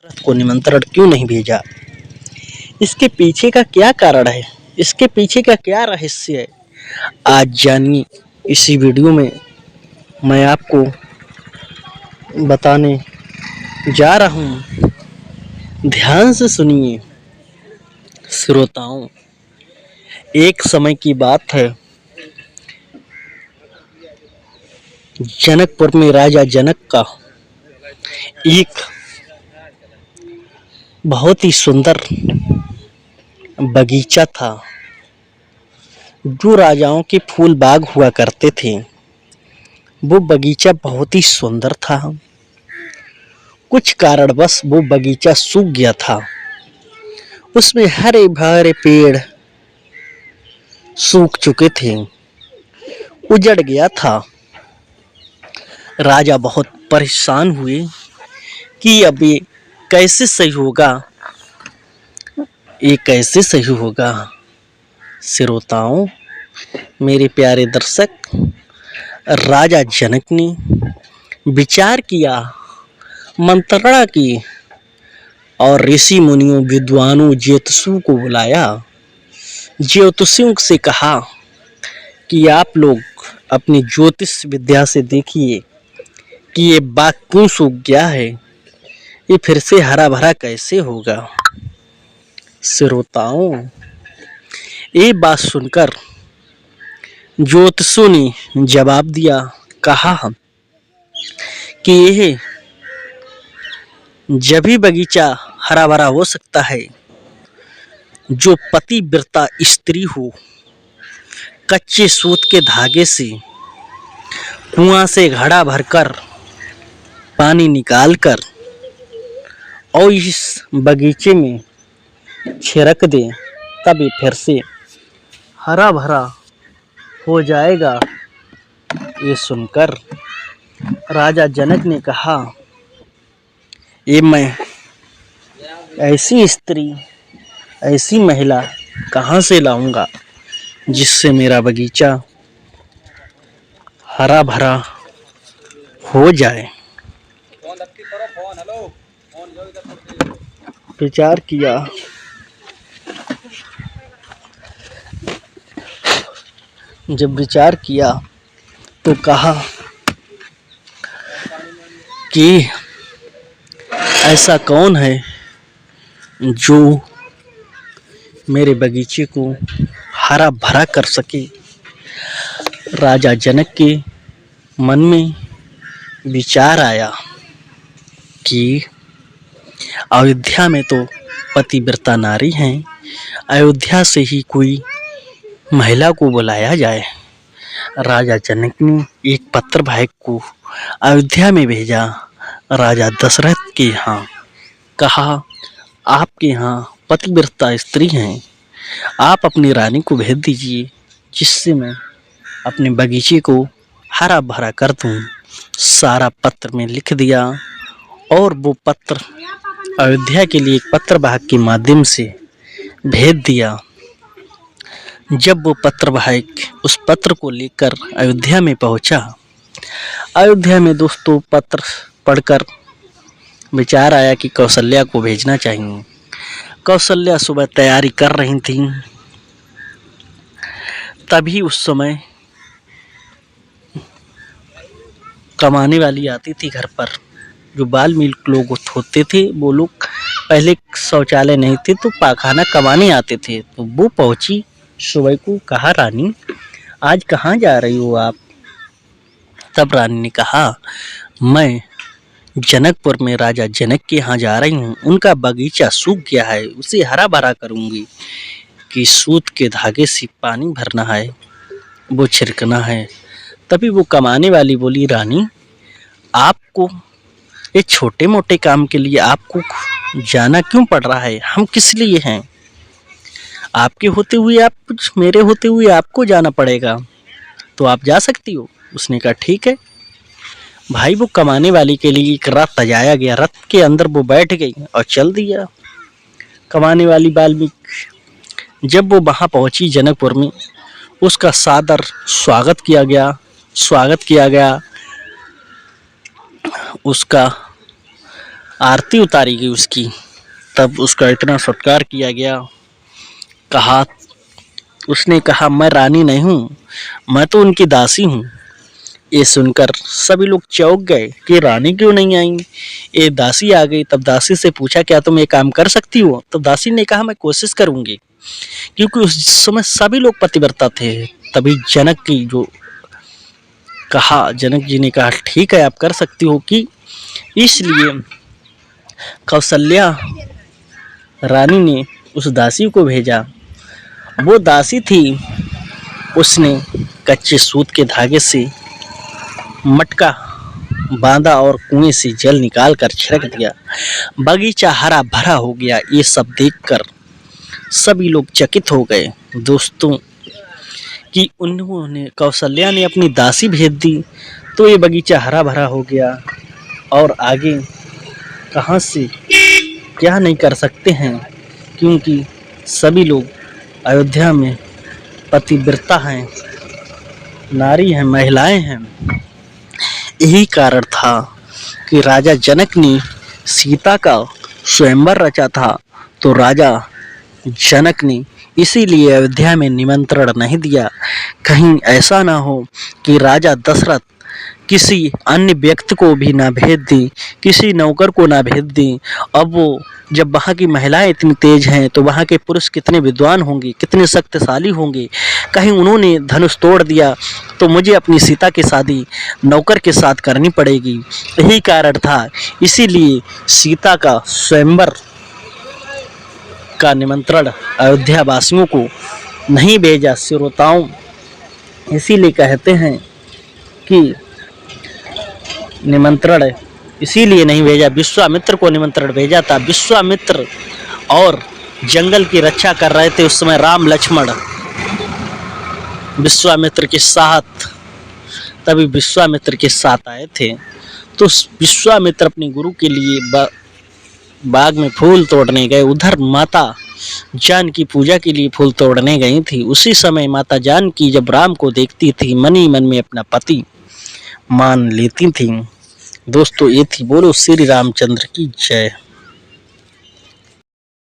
को निमंत्रण क्यों नहीं भेजा? इसके पीछे का क्या कारण है? इसके पीछे का क्या रहस्य है? आज जानिए इसी वीडियो में मैं आपको बताने जा रहा हूँ। ध्यान से सुनिए श्रोताओं। एक समय की बात है, जनकपुर में राजा जनक का एक बहुत ही सुंदर बगीचा था। जो राजाओं के फूल बाग हुआ करते थे, वो बगीचा बहुत ही सुंदर था। कुछ कारणवश वो बगीचा सूख गया था। उसमें हरे भरे पेड़ सूख चुके थे, उजड़ गया था। राजा बहुत परेशान हुए कि अब ये कैसे सही होगा, ये कैसे सही होगा। श्रोताओं, मेरे प्यारे दर्शक, राजा जनक ने विचार किया, मंत्रणा की और ऋषि मुनियों विद्वानों ज्योतिषियों को बुलाया। ज्योतिषियों से कहा कि आप लोग अपनी ज्योतिष विद्या से देखिए कि ये बाग क्यों सूख गया है, ये फिर से हरा भरा कैसे होगा। श्रोताओं, ये बात सुनकर ज्योतिषियों ने जवाब दिया, कहा कि यह जब ही बगीचा हरा भरा हो सकता है जो पतिव्रता स्त्री हो, कच्चे सूत के धागे से कुआं से घड़ा भरकर पानी निकालकर और इस बगीचे में छिड़क दे, तब ये फिर से हरा भरा हो जाएगा। ये सुनकर राजा जनक ने कहा, ये मैं ऐसी स्त्री, ऐसी महिला कहाँ से लाऊंगा जिससे मेरा बगीचा हरा भरा हो जाए। विचार किया, जब विचार किया तो कहा कि ऐसा कौन है जो मेरे बगीचे को हरा भरा कर सके। राजा जनक के मन में विचार आया कि अयोध्या में तो पतिव्रता नारी हैं, अयोध्या से ही कोई महिला को बुलाया जाए। राजा जनक ने एक पत्र भाई को अयोध्या में भेजा, राजा दशरथ के यहाँ। कहा, आपके यहाँ पतिव्रता स्त्री हैं, आप अपनी रानी को भेज दीजिए जिससे मैं अपने बगीचे को हरा भरा कर दूँ। सारा पत्र में लिख दिया और वो पत्र अयोध्या के लिए एक पत्र वाहक के माध्यम से भेज दिया। जब वो पत्र वाहक उस पत्र को लेकर अयोध्या में पहुंचा, अयोध्या में दोस्तों पत्र पढ़कर विचार आया कि कौशल्या को भेजना चाहिए। कौशल्या सुबह तैयारी कर रही थी, तभी उस समय कमाने वाली आती थी घर पर। जो बाल मिल्क लोग होते थे, वो लोग पहले शौचालय नहीं थे तो पाखाना कमाने आते थे। तो वो पहुंची सुबह को, कहा, रानी आज कहाँ जा रही हो आप? तब रानी ने कहा, मैं जनकपुर में राजा जनक के यहाँ जा रही हूँ। उनका बगीचा सूख गया है, उसे हरा भरा करूँगी। कि सूत के धागे से पानी भरना है, वो छिड़कना है। तभी वो कमाने वाली बोली, रानी आपको ये छोटे मोटे काम के लिए आपको जाना क्यों पड़ रहा है? हम किस लिए हैं? आपके होते हुए आप कुछ, मेरे होते हुए आपको जाना पड़ेगा, तो आप जा सकती हो। उसने कहा, ठीक है भाई। वो कमाने वाली के लिए एक रथ सजाया गया, रथ के अंदर वो बैठ गई और चल दिया। कमाने वाली वाल्मीकि जब वो वहाँ पहुँची जनकपुर में, उसका सादर स्वागत किया गया। उसका आरती उतारी गई उसकी, तब उसका इतना सत्कार किया गया। उसने कहा मैं रानी नहीं हूँ, मैं तो उनकी दासी हूँ। ये सुनकर सभी लोग चौंक गए कि रानी क्यों नहीं आई, ये दासी आ गई। तब दासी से पूछा क्या तुम ये काम कर सकती हो? तो दासी ने कहा मैं कोशिश करूंगी, क्योंकि उस समय सभी लोग पतिव्रता थे। तभी जनक जी ने कहा ठीक है आप कर सकती हो। कि इसलिए कौशल्या रानी ने उस दासी को भेजा। वो दासी थी, उसने कच्चे सूत के धागे से मटका बांधा और कुएं से जल निकाल कर छिड़क दिया। बगीचा हरा भरा हो गया। ये सब देखकर सभी लोग चकित हो गए दोस्तों कि उन्होंने कौशल्या ने अपनी दासी भेज दी तो ये बगीचा हरा भरा हो गया। और आगे कहाँ से क्या नहीं कर सकते हैं, क्योंकि सभी लोग अयोध्या में पतिव्रता हैं, नारी हैं, महिलाएं हैं। यही कारण था कि राजा जनक ने सीता का स्वयंवर रचा था। तो राजा जनक ने इसीलिए अयोध्या में निमंत्रण नहीं दिया, कहीं ऐसा ना हो कि राजा दशरथ किसी अन्य व्यक्ति को भी ना भेज दें, किसी नौकर को ना भेज दें। अब वो जब वहाँ की महिलाएं इतनी तेज हैं तो वहाँ के पुरुष कितने विद्वान होंगे, कितने शक्तिशाली होंगे। कहीं उन्होंने धनुष तोड़ दिया तो मुझे अपनी सीता की शादी नौकर के साथ करनी पड़ेगी। यही कारण था, इसीलिए सीता का स्वयंवर का निमंत्रण अयोध्या वासियों को नहीं भेजा श्रोताओं। इसीलिए कहते हैं कि निमंत्रण इसीलिए नहीं भेजा, विश्वामित्र को निमंत्रण भेजा था। विश्वामित्र और जंगल की रक्षा कर रहे थे उस समय राम लक्ष्मण विश्वामित्र के साथ। तभी विश्वामित्र के साथ आए थे तो विश्वामित्र अपने गुरु के लिए बाग में फूल तोड़ने गए। उधर माता जानकी पूजा के लिए फूल तोड़ने गई थी। उसी समय माता जानकी जब राम को देखती थी मन ही मन में अपना पति मान लेती थी। दोस्तों ये थी बोलो श्री रामचंद्र की जय।